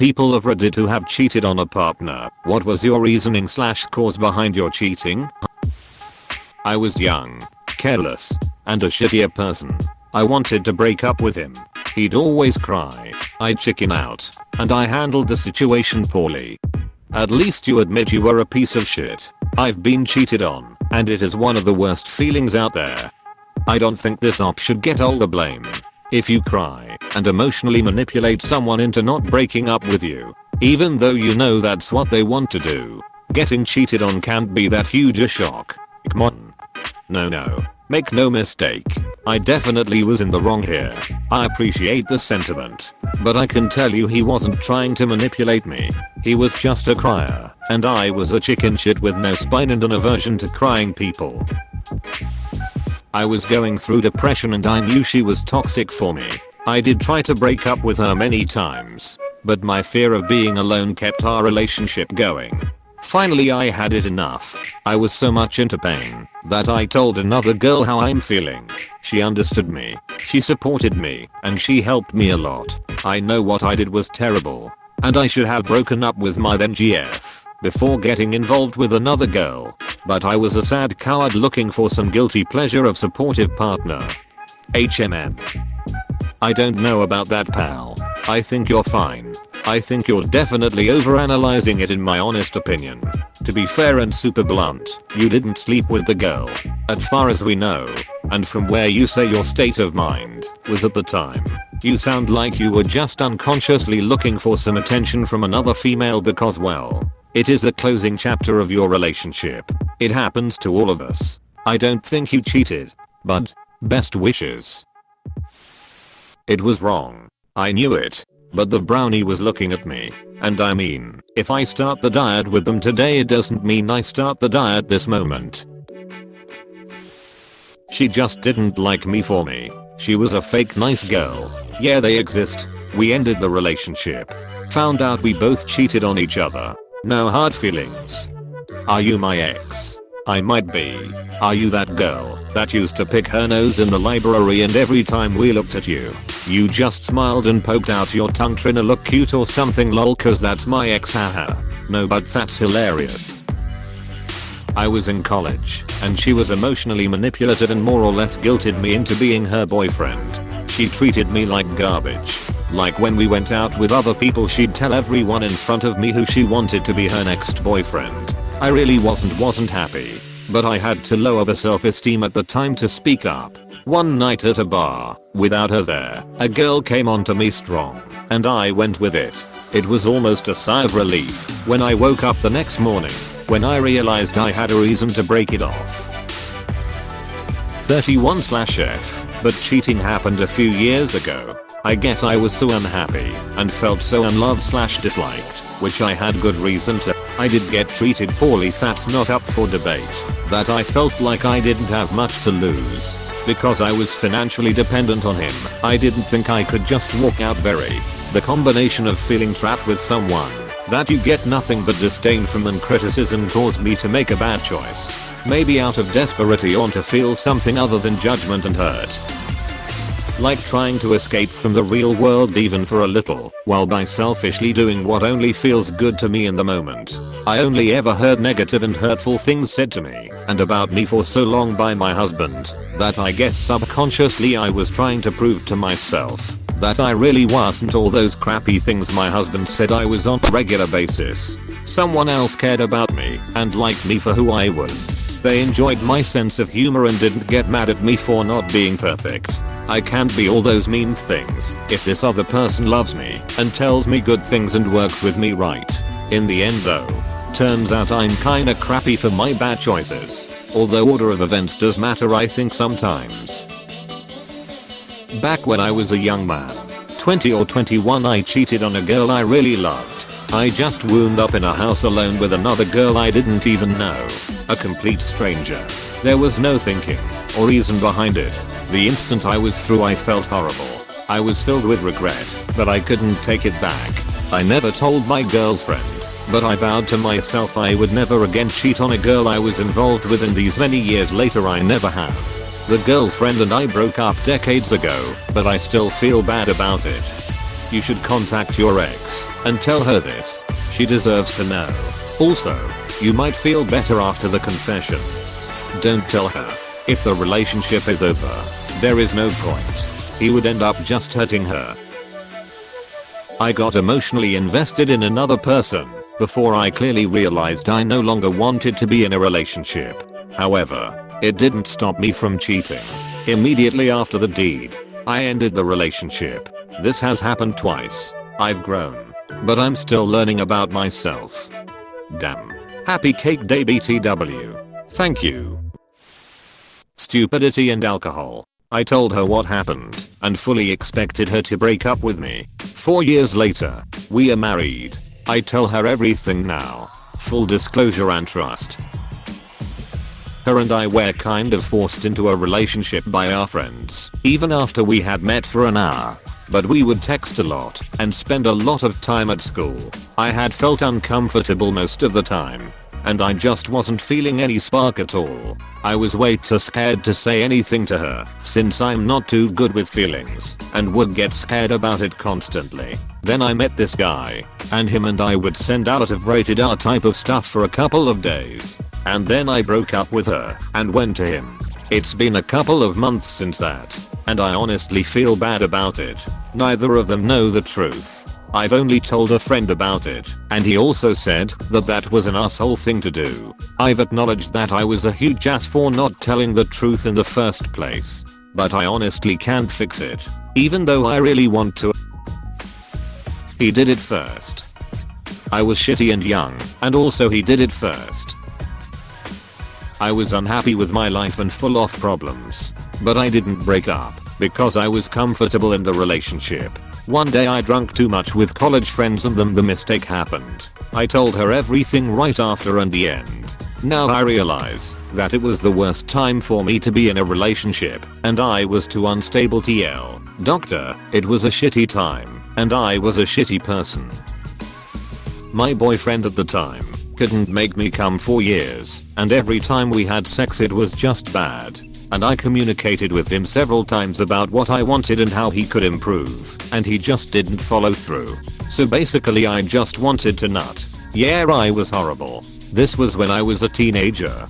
People of Reddit who have cheated on a partner, what was your reasoning / cause behind your cheating? I was young, careless, and a shittier person. I wanted to break up with him. He'd always cry, I'd chicken out, and I handled the situation poorly. At least you admit you were a piece of shit. I've been cheated on, and it is one of the worst feelings out there. I don't think this op should get all the blame. If you cry and emotionally manipulate someone into not breaking up with you, even though you know that's what they want to do, getting cheated on can't be that huge a shock. Come on. No. Make no mistake, I definitely was in the wrong here. I appreciate the sentiment, but I can tell you he wasn't trying to manipulate me. He was just a crier, and I was a chicken shit with no spine and an aversion to crying people. I was going through depression and I knew she was toxic for me. I did try to break up with her many times, but my fear of being alone kept our relationship going. Finally I had it enough. I was so much into pain that I told another girl how I'm feeling. She understood me, she supported me, and she helped me a lot. I know what I did was terrible, and I should have broken up with my then GF before getting involved with another girl, but I was a sad coward looking for some guilty pleasure of supportive partner. HMM. I don't know about that, pal. I think you're fine. I think you're definitely overanalyzing it in my honest opinion. To be fair and super blunt, you didn't sleep with the girl, as far as we know, and from where you say your state of mind was at the time, you sound like you were just unconsciously looking for some attention from another female because, well, it is the closing chapter of your relationship. It happens to all of us. I don't think you cheated, but best wishes. It was wrong. I knew it. But the brownie was looking at me, and I mean, if I start the diet with them today it doesn't mean I start the diet this moment. She just didn't like me for me. She was a fake nice girl. Yeah, they exist. We ended the relationship. Found out we both cheated on each other. No hard feelings. Are you my ex? I might be. Are you that girl that used to pick her nose in the library and every time we looked at you, you just smiled and poked out your tongue trying to look cute or something lol cause that's my ex haha. No, but that's hilarious. I was in college and she was emotionally manipulative and more or less guilted me into being her boyfriend. She treated me like garbage. Like when we went out with other people she'd tell everyone in front of me who she wanted to be her next boyfriend. I really wasn't happy, but I had to lower the self-esteem at the time to speak up. One night at a bar, without her there, a girl came onto me strong, and I went with it. It was almost a sigh of relief when I woke up the next morning, when I realized I had a reason to break it off. 31/F, but cheating happened a few years ago. I guess I was so unhappy and felt so unloved/disliked, which I had good reason to. I did get treated poorly, that's not up for debate, that I felt like I didn't have much to lose. Because I was financially dependent on him, I didn't think I could just walk out. The combination of feeling trapped with someone that you get nothing but disdain from and criticism caused me to make a bad choice. Maybe out of desperation or to feel something other than judgment and hurt. Like trying to escape from the real world even for a little, while by selfishly doing what only feels good to me in the moment. I only ever heard negative and hurtful things said to me and about me for so long by my husband, that I guess subconsciously I was trying to prove to myself that I really wasn't all those crappy things my husband said I was on a regular basis. Someone else cared about me and liked me for who I was. They enjoyed my sense of humor and didn't get mad at me for not being perfect. I can't be all those mean things if this other person loves me and tells me good things and works with me right. In the end though, turns out I'm kinda crappy for my bad choices. Although order of events does matter I think sometimes. Back when I was a young man, 20 or 21, I cheated on a girl I really loved. I just wound up in a house alone with another girl I didn't even know. A complete stranger. There was no thinking or reason behind it. The instant I was through I felt horrible. I was filled with regret, but I couldn't take it back. I never told my girlfriend, but I vowed to myself I would never again cheat on a girl I was involved with, and these many years later I never have. The girlfriend and I broke up decades ago, but I still feel bad about it. You should contact your ex and tell her this. She deserves to know. Also, you might feel better after the confession. Don't tell her. If the relationship is over, there is no point. He would end up just hurting her. I got emotionally invested in another person before I clearly realized I no longer wanted to be in a relationship. However, it didn't stop me from cheating. Immediately after the deed, I ended the relationship. This has happened twice. I've grown, but I'm still learning about myself. Damn. Happy Cake Day BTW. Thank you. Stupidity and alcohol. I told her what happened and fully expected her to break up with me. 4 years later, we are married. I tell her everything now. Full disclosure and trust. Her and I were kind of forced into a relationship by our friends, even after we had met for an hour. But we would text a lot and spend a lot of time at school. I had felt uncomfortable most of the time, and I just wasn't feeling any spark at all. I was way too scared to say anything to her, since I'm not too good with feelings and would get scared about it constantly. Then I met this guy, and him and I would send out of rated R type of stuff for a couple of days. And then I broke up with her and went to him. It's been a couple of months since that, and I honestly feel bad about it. Neither of them know the truth. I've only told a friend about it, and he also said that that was an asshole thing to do. I've acknowledged that I was a huge ass for not telling the truth in the first place, but I honestly can't fix it, even though I really want to. He did it first. I was shitty and young, and also he did it first. I was unhappy with my life and full of problems, but I didn't break up because I was comfortable in the relationship. One day I drank too much with college friends and then the mistake happened. I told her everything right after and the end. Now I realize that it was the worst time for me to be in a relationship and I was too unstable to yell. Doctor, it was a shitty time and I was a shitty person. My boyfriend at the time couldn't make me come for years, and every time we had sex it was just bad. And I communicated with him several times about what I wanted and how he could improve, and he just didn't follow through. So basically I just wanted to nut. Yeah, I was horrible. This was when I was a teenager.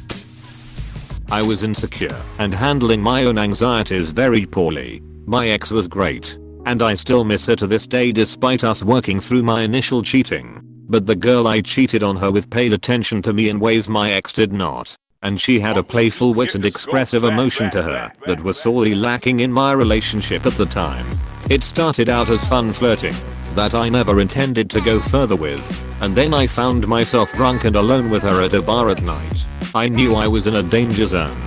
I was insecure and handling my own anxieties very poorly. My ex was great, and I still miss her to this day despite us working through my initial cheating. But the girl I cheated on her with paid attention to me in ways my ex did not. And she had a playful wit and expressive emotion to her that was sorely lacking in my relationship at the time. It started out as fun flirting that I never intended to go further with, and then I found myself drunk and alone with her at a bar at night. I knew I was in a danger zone,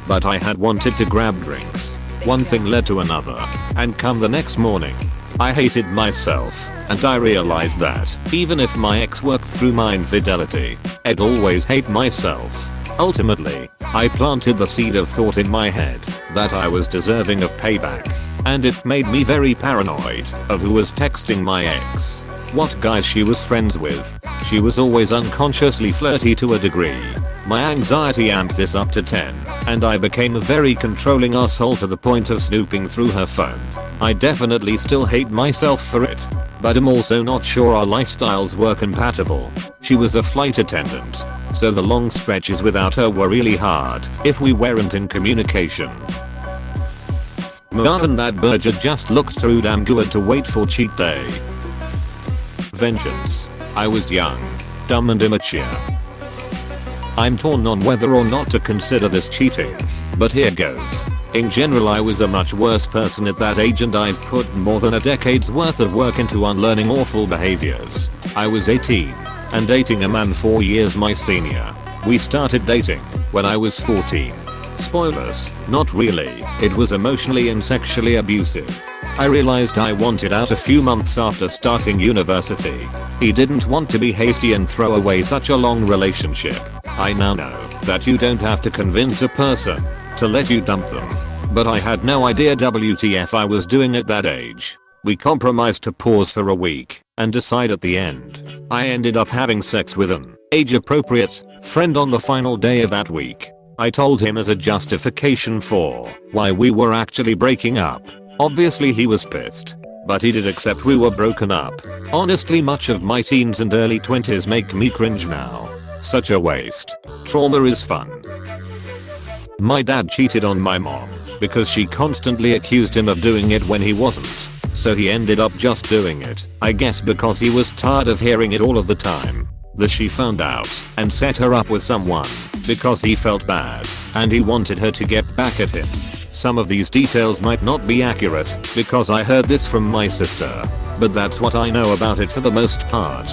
but I had wanted to grab drinks. One thing led to another, and come the next morning, I hated myself. And I realized that, even if my ex worked through my infidelity, I'd always hate myself. Ultimately, I planted the seed of thought in my head that I was deserving of payback. And it made me very paranoid of who was texting my ex, what guys she was friends with. She was always unconsciously flirty to a degree. My anxiety amped this up to 10, and I became a very controlling asshole to the point of snooping through her phone. I definitely still hate myself for it, but I'm also not sure our lifestyles were compatible. She was a flight attendant, so the long stretches without her were really hard if we weren't in communication. And that Berger just looked too damn good to wait for cheat day. Vengeance. I was young, dumb and immature. I'm torn on whether or not to consider this cheating, but here goes. In general I was a much worse person at that age and I've put more than a decade's worth of work into unlearning awful behaviors. I was 18 and dating a man 4 years my senior. We started dating when I was 14. Spoilers, not really. It was emotionally and sexually abusive. I realized I wanted out a few months after starting university. He didn't want to be hasty and throw away such a long relationship. I now know that you don't have to convince a person to let you dump them. But I had no idea WTF I was doing at that age. We compromised to pause for a week and decide at the end. I ended up having sex with an age-appropriate friend on the final day of that week. I told him as a justification for why we were actually breaking up. Obviously he was pissed. but he did accept we were broken up. Honestly, much of my teens and early 20s make me cringe now. Such a waste. Trauma is fun. My dad cheated on my mom because she constantly accused him of doing it when he wasn't. So he ended up just doing it, I guess because he was tired of hearing it all of the time. She found out and set her up with someone because he felt bad and he wanted her to get back at him. Some of these details might not be accurate because I heard this from my sister, but that's what I know about it for the most part.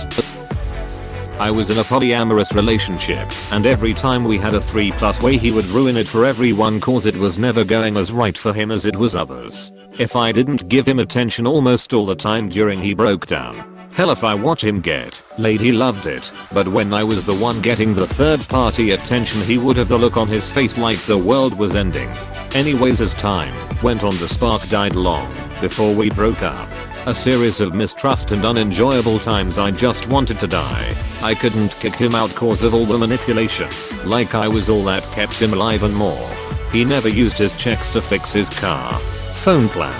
I was in a polyamorous relationship, and every time we had a 3+ way he would ruin it for everyone cause it was never going as right for him as it was others. If I didn't give him attention almost all the time during he broke down. Hell, if I watch him get laid he loved it, but when I was the one getting the third party attention he would have the look on his face like the world was ending. Anyways, as time went on the spark died long before we broke up. A series of mistrust and unenjoyable times I just wanted to die. I couldn't kick him out cause of all the manipulation. Like I was all that kept him alive and more. He never used his checks to fix his car, phone plan,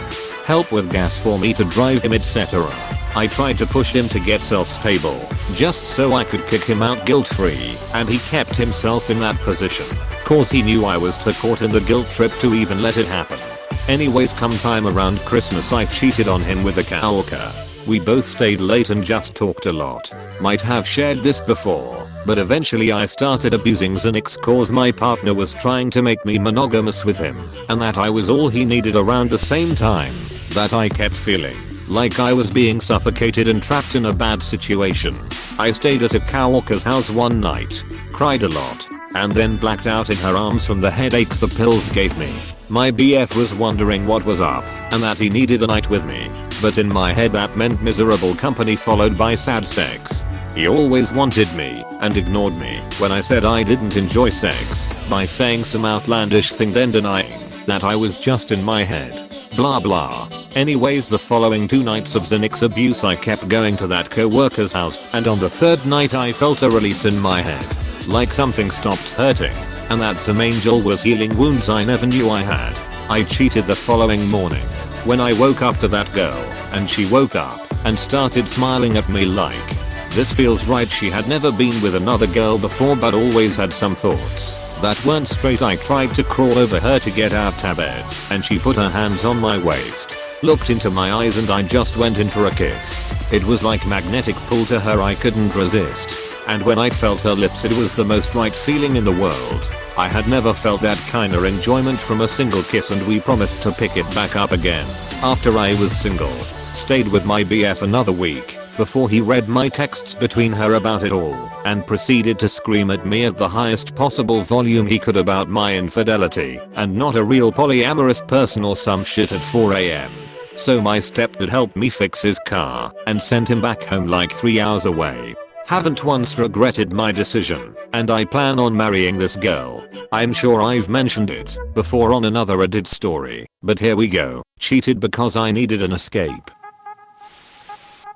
help with gas for me to drive him, etc. I tried to push him to get self-stable, just so I could kick him out guilt-free, and he kept himself in that position, cause he knew I was too caught in the guilt trip to even let it happen. Anyways, come time around Christmas I cheated on him with a coworker. We both stayed late and just talked a lot. Might have shared this before, but eventually I started abusing Xanax cause my partner was trying to make me monogamous with him, and that I was all he needed around the same time that I kept feeling like I was being suffocated and trapped in a bad situation. I stayed at a coworker's house one night, cried a lot, and then blacked out in her arms from the headaches the pills gave me. My BF was wondering what was up and that he needed a night with me, but in my head that meant miserable company followed by sad sex. He always wanted me and ignored me when I said I didn't enjoy sex by saying some outlandish thing then denying that I was just in my head. Blah blah. Anyways, the following 2 nights of Xanax abuse I kept going to that co-worker's house, and on the 3rd night I felt a release in my head. Like something stopped hurting, and that some angel was healing wounds I never knew I had. I cheated the following morning when I woke up to that girl, and she woke up and started smiling at me like, this feels right. She had never been with another girl before but always had some thoughts that weren't straight. I tried to crawl over her to get out of bed, and she put her hands on my waist, looked into my eyes, and I just went in for a kiss. It was like magnetic pull to her, I couldn't resist. And when I felt her lips it was the most right feeling in the world. I had never felt that kind of enjoyment from a single kiss, and we promised to pick it back up again after I was single. Stayed with my BF another week before he read my texts between her about it all and proceeded to scream at me at the highest possible volume he could about my infidelity and not a real polyamorous person or some shit at 4 AM. So my stepdad helped me fix his car and sent him back home like 3 hours away. Haven't once regretted my decision, and I plan on marrying this girl. I'm sure I've mentioned it before on another Reddit story, but here we go. Cheated because I needed an escape.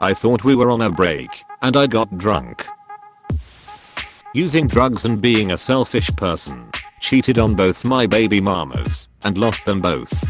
I thought we were on a break, and I got drunk. Using drugs and being a selfish person. Cheated on both my baby mamas, and lost them both.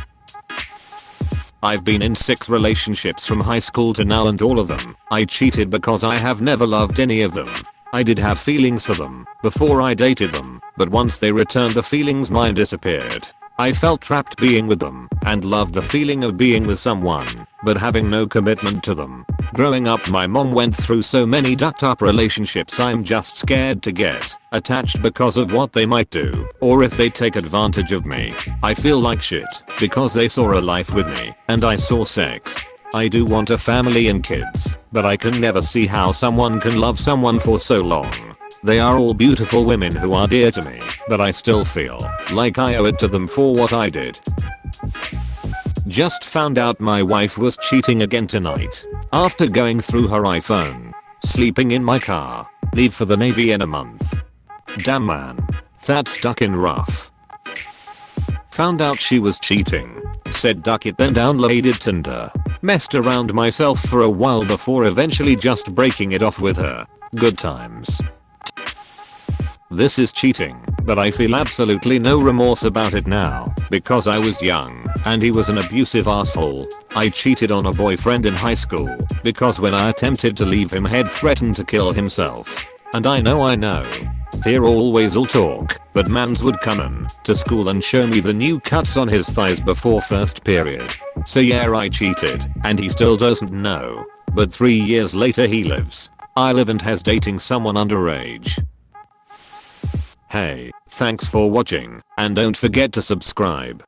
I've been in 6 relationships from high school to now, and all of them I cheated because I have never loved any of them. I did have feelings for them before I dated them, but once they returned the feelings mine disappeared. I felt trapped being with them and loved the feeling of being with someone but having no commitment to them. Growing up my mom went through so many ducked up relationships. I'm just scared to get attached because of what they might do or if they take advantage of me. I feel like shit because they saw a life with me and I saw sex. I do want a family and kids, but I can never see how someone can love someone for so long. They are all beautiful women who are dear to me, but I still feel like I owe it to them for what I did. Just found out my wife was cheating again tonight. After going through her iPhone, sleeping in my car, leave for the Navy in a month. Damn man, that's duckin' rough. Found out she was cheating. Said duck it, then downloaded Tinder. Messed around myself for a while before eventually just breaking it off with her. Good times. This is cheating, but I feel absolutely no remorse about it now because I was young and he was an abusive asshole. I cheated on a boyfriend in high school because when I attempted to leave him he'd threatened to kill himself. And I know. Fear always'll talk, but mans would come in to school and show me the new cuts on his thighs before first period. So yeah, I cheated and he still doesn't know. But 3 years later he lives. I live and has dating someone underage. Hey, thanks for watching, and don't forget to subscribe.